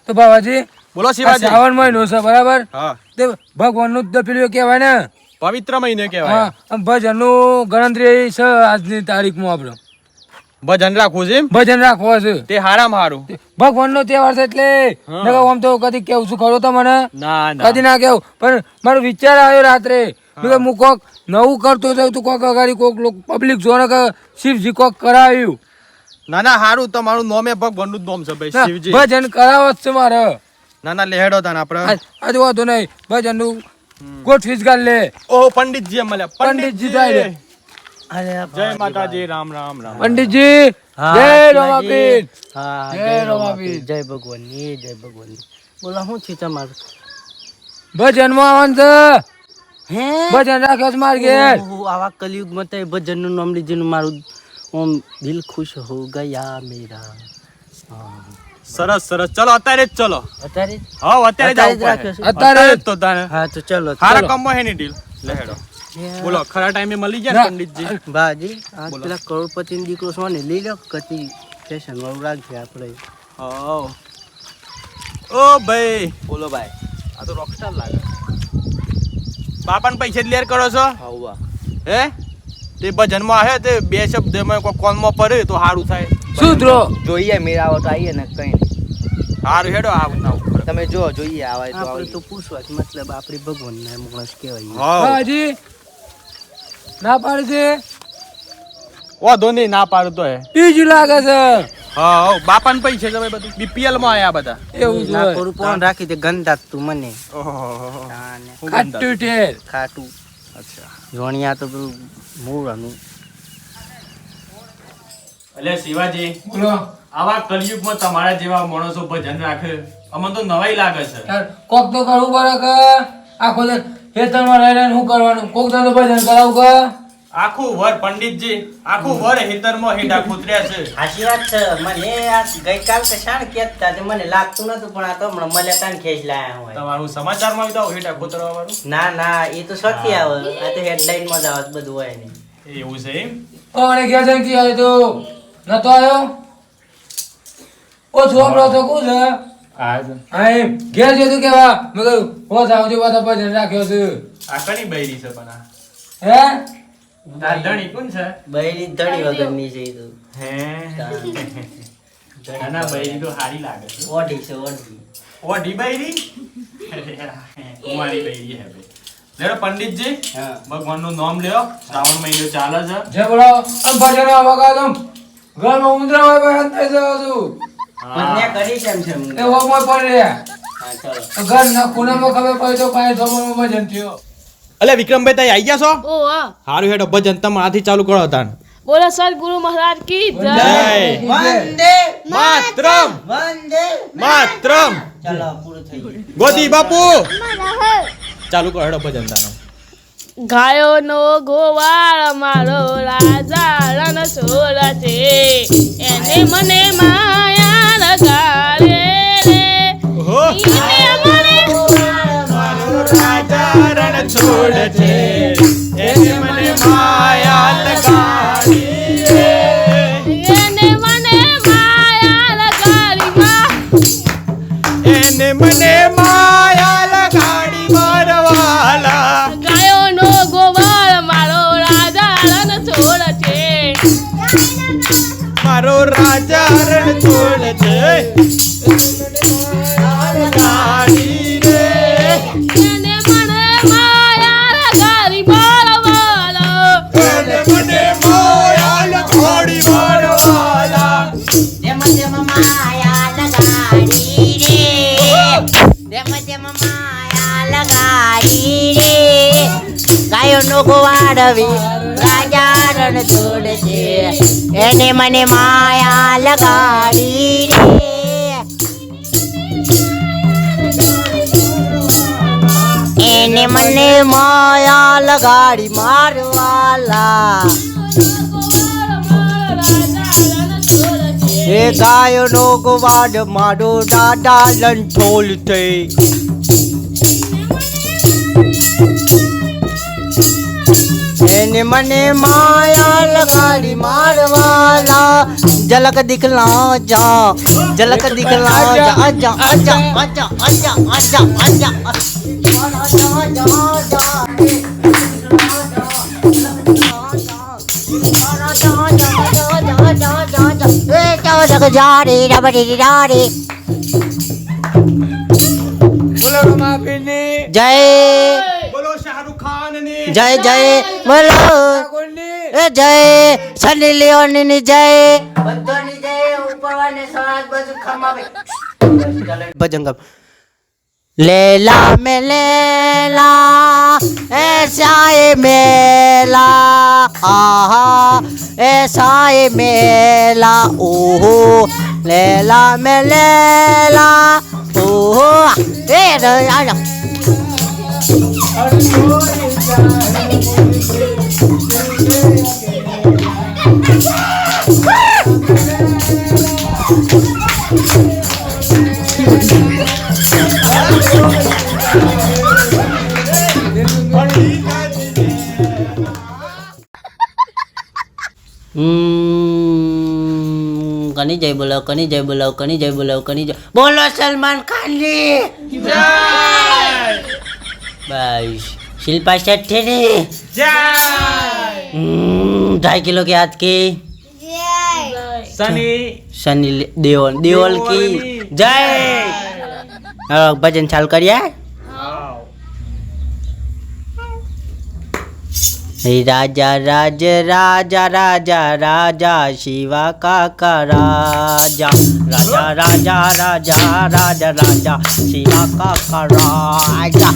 તો બાબાજી બોલો શિવાજી. શ્રાવણ મહિનો છે બરાબર. હા તે ભગવાનનું જ પેલું કહેવાય ને. પવિત્ર મહિને કહેવાય. હા ભજનનું ગણતરી છે આજની તારીખમાં આપણે ભજન રાખવું છે એમ? ભજન રાખવો છે તે હારામાં હારું. ભગવાનનો તહેવાર છે એટલે આમ તો કદી કેવું છું ખરો તો મને ના ના કદી ના કેવું પણ મારો વિચાર આવ્યો રાત્રે હું કોક નવું કરતો જાઉં તું કોક અગાડી કોક પબ્લિક જોને કે શિવજી કોક કરાવ્યું. ના ના હારું, તમારું નોમ એ ભગવાનનું જ નોમ છે ભાઈ શિવજી. ભજન કરાવો જ છે મારે. ના ના લેહેડો તાન આપણે. આજે વાંધો નહીં ભજનનું ગોઠવી જ ગાલ લે. ઓ પંડિતજી મળ્યા. પંડિતજી તો આવી રહ્યા. જય માતાજી. રામ રામ રામ. પંડિતજી જય રમાપીર. હા જય રમાપીર. જય ભગવાનની જય ભગવાનની. બોલો શું છે તમારું? ભજનમાં આવવાનું છે. હે ભજન રાખ્યો છે માર ઘેર. ઓહો, આવા કલયુગમાં તો ભજન નું નામ લીધું મારું ઓમ દિલ ખુશ હો ગયા મેરા. સરસ સરસ. ચલો અત્યારે જ ચલો. અત્યારે હા અત્યારે જ આવું રાખ્યો પડે. છે. અત્યારે જ તો તાને. હા તો ચલો હારા ચલો. કમમાં હે ની ડીલ. લેહેડો. બોલો ખરા ટાઈમે મળી જાય ને પંડિતજી. બાજી આ પેલા કરોડપતિ નો દીકરો છો ને લઈ લો કતી ફેશન વાળું રાખજે આપણે. ઓ ભાઈ. બોલો ભાઈ. આ તો રોકસ્ટાર લાગે. બાપાને પૈસા જ લેર કરો છો હાવા હે? તે ભજનમાં આવે તે બે શબ્દ એમાં કોઈ કોલમાં પડે તો સારું થાય. સુધરો જોઈએ મેરાવો તો આવીએ ને કઈ સારું હેડો આવું તમે જો જોઈએ આવાય તો આપણે તો પૂછવા જ મતલબ આપણી ભગવાન ના માણસ કહેવાય. બાબાજી ના પાડે છે. વાંધો નહીં ના પાડું તો હે. બીજ લાગે છે. હા બાપાને પૈસા છે બધું બીપીએલ માં આયા બધા. એવું ના છે થોડું પણ રાખી દે ગંદા તું મને ઓહો તાને ખાટું ઠેર. ખાટું અચ્છા. જોણિયા તો પેલું મૂળાનું. એટલે શિવાજી બોલો આવા કલયુગમાં તમારા જેવા માણસો ભજન રાખે અમને તો નવાઈ લાગે છે. યાર, કોક તો કરવું પડે કે આખો દે ખેતરમાં રહીને શું કરવાનું કોક તો ભજન કરાવું કે આખું વર પંડિતજી આખું વર હેતરમાં હેડા કૂતર્યા છે. સાચી વાત છે. મને આ ગઈકાલ કે શાણ કેતા તે મને લાગતું નતું પણ આ તો હમણાં મળ્યા તાન ખેંચ લાયા હોય. તમારું સમાચારમાં આવી જાવ હેડા કૂતરવા વાળું. ના ના એ તો સતી આવે આ તો હેડલાઈન માં જ આવે બધું હોય ને. એવું છે એમ? કોણે ઘેર જઈને કી આવ્યો તો નતો આવ્યો ઓ છોકરો તો કું છે હા એમ ઘેર જતું કેવા મેં કહ્યું હો આવજો પાછા ભજન રાખ્યો છે આ કની બૈરી છે પણ આ હે તાર ધણી કોણ છે? બૈરી ધણી વગરની છે એ તો. હે ના બૈરી તો હારી લાગે છે. ઓઢી છે ઓઢી. ઓઢી બૈરી કુંવારી બૈરી હે ભાઈ. લેડો પંડિતજી હા ભગવાનનું નામ લ્યો. શ્રાવણ મહિનો ચાલે છે. જે બોલો આમ ભજન વગા દમ ઘરમાં ઉંદરા હોય ભાઈ અંતે જાવ છું પત્નિયા કરી છે એમ છે એ મને. હોમમાં પડી રહ્યા હા ચલો. તો ઘર ના ખૂણામાં ખબર પડી તો પાય ધોમમાં ભજન થયો અલે વિક્રમભાઈ તઈ આવી ગયા છો? ओ वाह હારું હેડો ભજન તમારાથી ચાલુ કરો તાન. बोला सर गुरु महाराज की जय જય વંદે માતરમ વંદે. માતરમ. ચલો પૂરું થઈ ગયું. ગોદી બાપુ ચાલુ કરો હેડો ભજન તાનો. ગાયો નો ગોવાળ મારો રાજા રણ છોડ છે એને મને માયા લગાડે રે ઓહો એને મને મારો રાજા રણ છોડ છે એને મને માયા લગાડી રે. એને મને માયા લગાડી માં એને મને માયા લગાડી મારવાલા. ગાયો નો ગોવાળ મારો રાજા રણ છોડ છે મારો રાજા રણ છોડ છે લગાડી રે. એને મને માયા લગાડી મારવાલો એને મને માયા લગાડી મારવાલા. તેમ તેમ માયા લગાડી રે તેમ તેમ માયા લગાડી રે ગાયોનો ગોવાળવી રાજા રણ છોડ છે એને મને માયા લગાડી રે એને મને માયા લગાડી મારવાલા એ ગાયો નો ગોવાડ મારો દાદા લંઠોલ થઈ. એને મને માયા લગાડી મારવાલા ઝલક દિખલા જા ઝલક દિખલા જા આજા આજા આજા આજા આજા આજા જા રે રબડી રા રે બોલો રમાપીરની જય બોલો શાહરુખ ખાન ની જય જય બોલો ઠાકોરની એ જય સની લિયોની ની જય બધાની જય ઉપરવાને સવાજ બધું ખમાવે ભજન ગાવ લેલા મે લેલા ऐसा है मेला आहा ऐसा है मेला ओहो लेला में लेला ओहो ए आजा कनी जय बोलो कनी जय बोलो कनी जय बोलो कनी जय बोलो सलमान खान जी जय बस शिल्पा शेट्टी ने जय 2.5 किलो के हाथ की सनी सनी देओल देओल की जय भजन चालू करिए राजा राज राजा राजा राजा शिवा काका राजा राजा राजा राजा राजा राजा शिवा काका राजा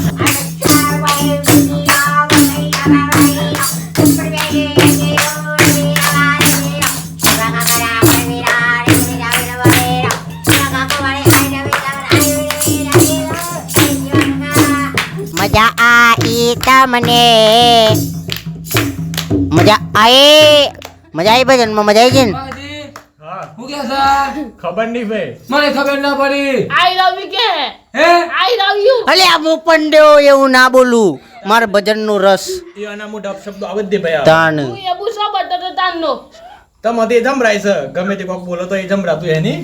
मजा आई तमने मजा आई भजन में मजा आई गई બાજી, હું કે છે? ખબર નહીં ભાઈ મને ખબર ના પડી આઈ લવ યુ કે હે આઈ લવ યુ અલે આ હું પંડ્યો એવું ના બોલું મારે ભજન નો રસ એ આના મોટા શબ્દો આવે જ દે ભાઈ તાણ તું એ બુસો બટતો તાનનો તમે તે જમરાય છે ગમે તે કોક બોલો તો એ જમરાતું એની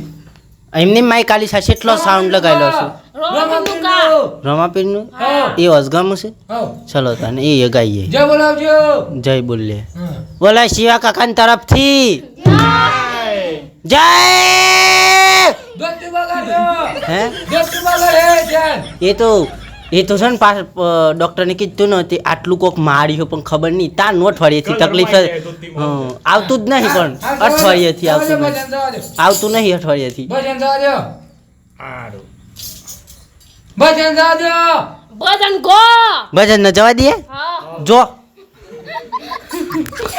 એમની માઈ કાલી સાથે એટલો સાઉન્ડ લગાવેલો છે રોમન કા રમાપીર નું હા. એ અસગામ છે હાઉ. ચલો તને એ ગાઈએ જય બોલાવજો જય બોલીએ હા. બોલા શિવા કાકા તરફથી જય દોસ્તી બગાડજો હે દોસ્તી બગાડે જાન એ તો છે ને પાછ ડોક્ટરને કીધું ને તે આટલું કોક માર્યું પણ ખબર નહીં તાર નો અઠવાડિયેથી તકલીફ છે હં, આવતું જ નહીં પણ અઠવાડિયેથી આવતું નહીં ભજન જવા દો આવતું નહીં અઠવાડિયેથી ભજન જવા દો હારું ભજન જવા દો ભજન ગો ભજન ન જવા દઈએ હા જો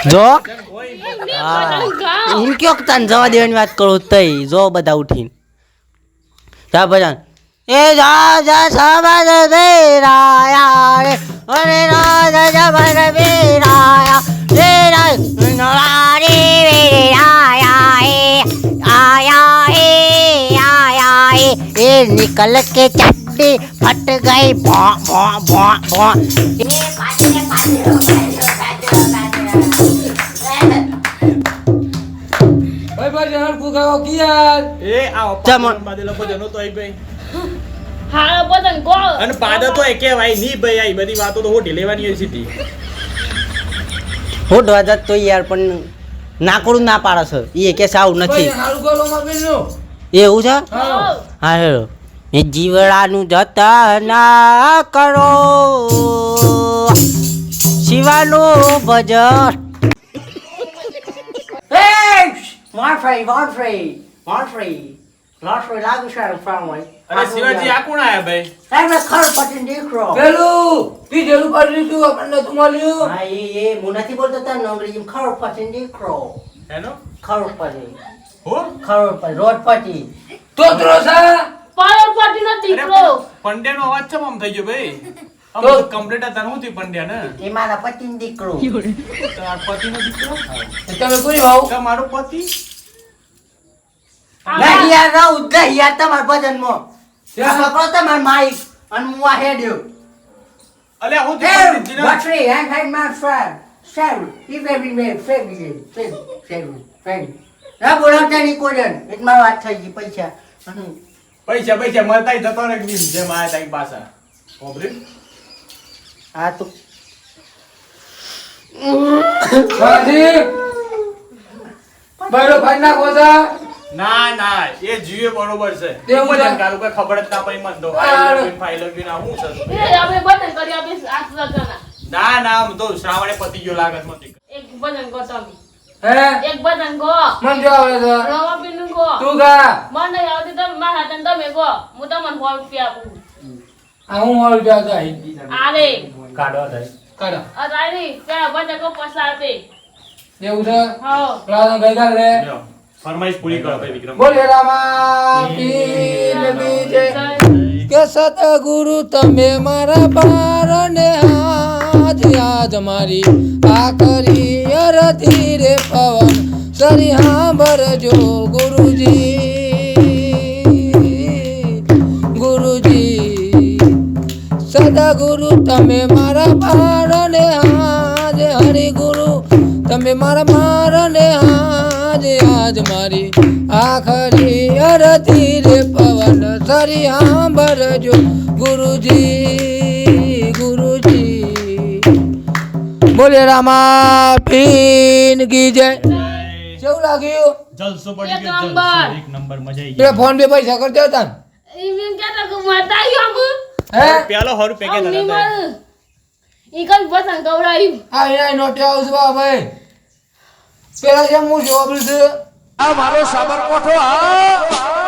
જો ભજન ગાઓ એમ કયો તને જવા દેવાની વાત કરો તઈ જો બધા ઉઠીને જા ભજન એ રાજા સબર વેરાયા રે અરે રાજા સબર વેરાયા રે રાજા રે आया ए निकल के चड्डी फट गई भौ भौ भौ भौ ભાઈ ભજન હરખું ગાઓ કિયાર એ આવો જમણ. બાદેલો ભજનો તો આઈ ભાઈ હા ભજન ગો અને પાદો તો એ કહેવાય નહીં ભાઈ આ બધી વાતો તો હોટી લેવાની હોય સીધી હું ધ્વજ તો યાર પણ નાકડું ના પાડે છે એ કે સાવ નથી ભજન હારું ગોલો માં બેનો એવું છે હા હા હેરો એ જીવડાનું જતન ના કરો શિવાનું ભજન અરે શિવાજી આ કોણ આયા ભાઈ પેલું પીધેલું કરી લીધું આપણને તું મળ્યું હું નથી બોલતો તને અંગ્રેજી ખબર પછી દીકરો હેનો ખબર પછી હો ખબર પછી રોડ પછી તોતરો છે પાયો પાટીનો દીકરો પંડ્યાનો અવાજ ચમ આમ થઈ ગયો ભાઈ આમ તો- કમ્પ્લીટ હતા હું થયું પંડ્યા ને એ મારા પતિનો દીકરો તો આ પતિનો દીકરો તમે કોઈ ભાવ તો મારો પતિ નહીં યાર રહું જ નહીં યાર તમારા ભજનમાં પકડો તમારા માઈક અને હું આ હેડ્યો અલ્યા હું Hey, થયું Battery, hand my friend. સારું ઈ બેબી મે ફેમી ફેમી ના બોલાવતા નહીં કોઈ એક માં વાત થઈ ગઈ પૈસા પૈસા મળતા જતો ને જેમ આયા તારી પાછા કોમ્પ્લીટ આ તો બાજી બરો ભાઈ ના કોસા ના એ જીવે બરોબર છે એવું છે? કારું કઈ ખબર જ ના પડી મન તો ફાઈલ લગીને આવું છે એ આપણે બટન કરી આપીશ 8 જણા ના આમ તો શ્રાવણે પતી ગયો લાગે છે મને એક બટન ગો તમે હે એક બટન ગો મન જો આવે છે રવા પીનું ગો તું ગા મને નહીં આવતી તમે મારા હાથે તમે ગો હું તમને 100 રૂપિયા આપું આ હું ઓલ જા જાય આલે કાઢવા થાય કાઢો અરારી પેલા બટન ગો પસાતે એવું છે હા પ્લાન ગઈ કાલ રે લ્યો, ફરમાઈશ પૂરી કરો ભાઈ વિક્રમ બોલે રામા પીર બીજે કે સતગુરુ તમે મારા પારને હાથ યાદ મારી આખરી અરતી રે પવન સરી હાંભળજો ગુરુજી સદગુરુ તમે મારા પારને હાથ હરિ ગુરુ તમે મારા મારને હાથ યાદ મારી આખરી અરતી રે પવન સરી હાંભળજો ગુરુજી બોલે રામા પીન કી જય કેવું લાગ્યું જલસો એક નંબર. એક નંબર મજા આવી પેલા ફોન પે પૈસા કરજો હતા ને? ઈમેન કેતા કે મતા આમ હે પેલો 100 રૂપિયા કે નિમલ હતા ઈ કઈ પસંદ કવડાયું આ એના નોટે આવશે બા ભાઈ પેલા જેમ હું જોબ છે આ મારો સાબરકોઠો આ